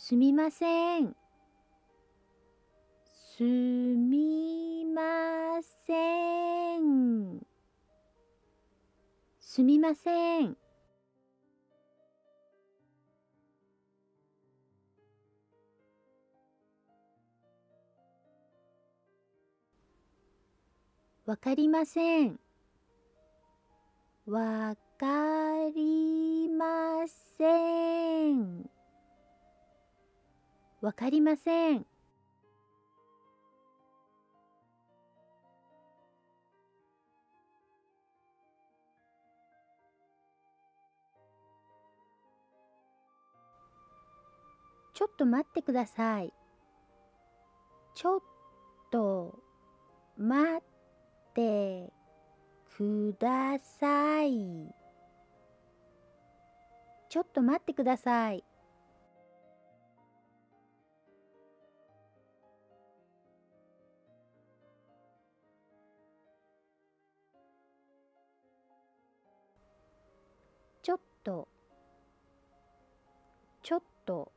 すみません。すみません。すみません。わかりません。わかりません。わかりません。ちょっと待ってください。ちょっと待ってください。ちょっと待ってください。ちょっと、ちょっと。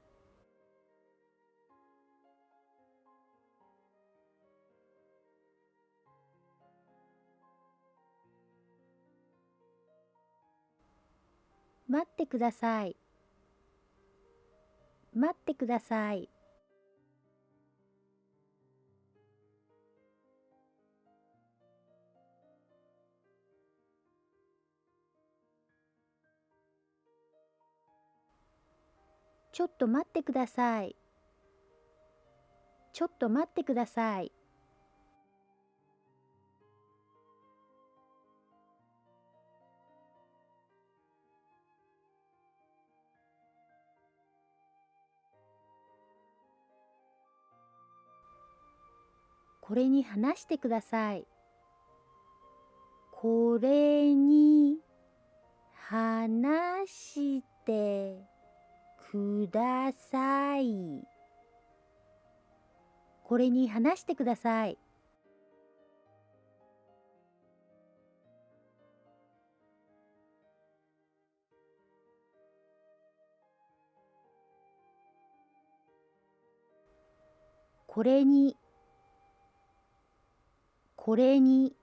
待ってください。待ってください。ちょっと待ってください。ちょっと待ってください。これに話してください。これに話してください。これに話してください。これに、これに。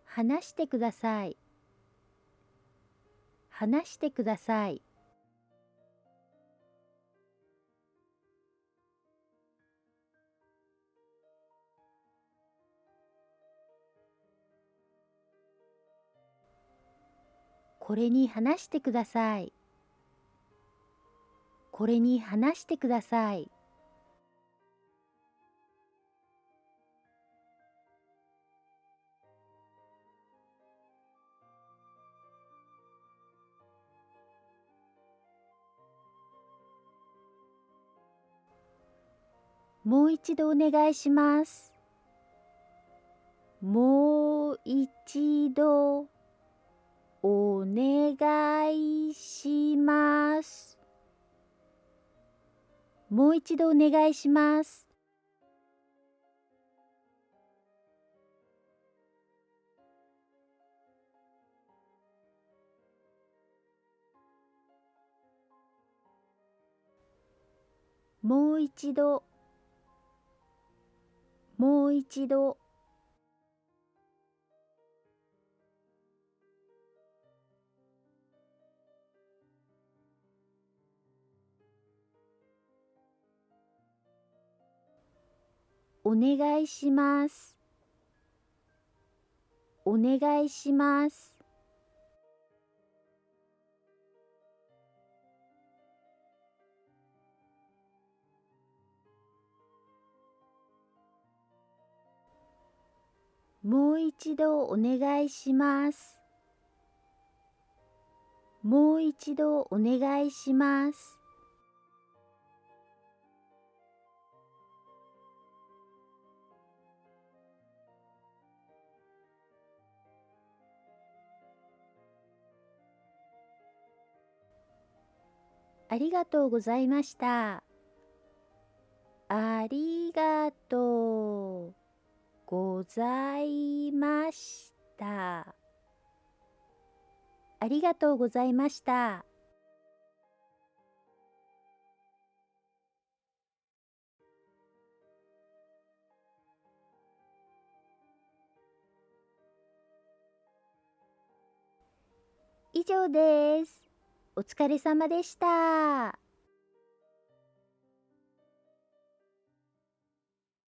話してください。話してください。これに話してください。これに話してください。もう一度お願いします。もう一度お願いします。もう一度お願いします。もう一度、もう一度。お願いします。お願いします。もう一度お願いします。もう一度お願いします。ありがとうございました。ありがとうございました。ありがとうございました。以上です。お疲れ様でした。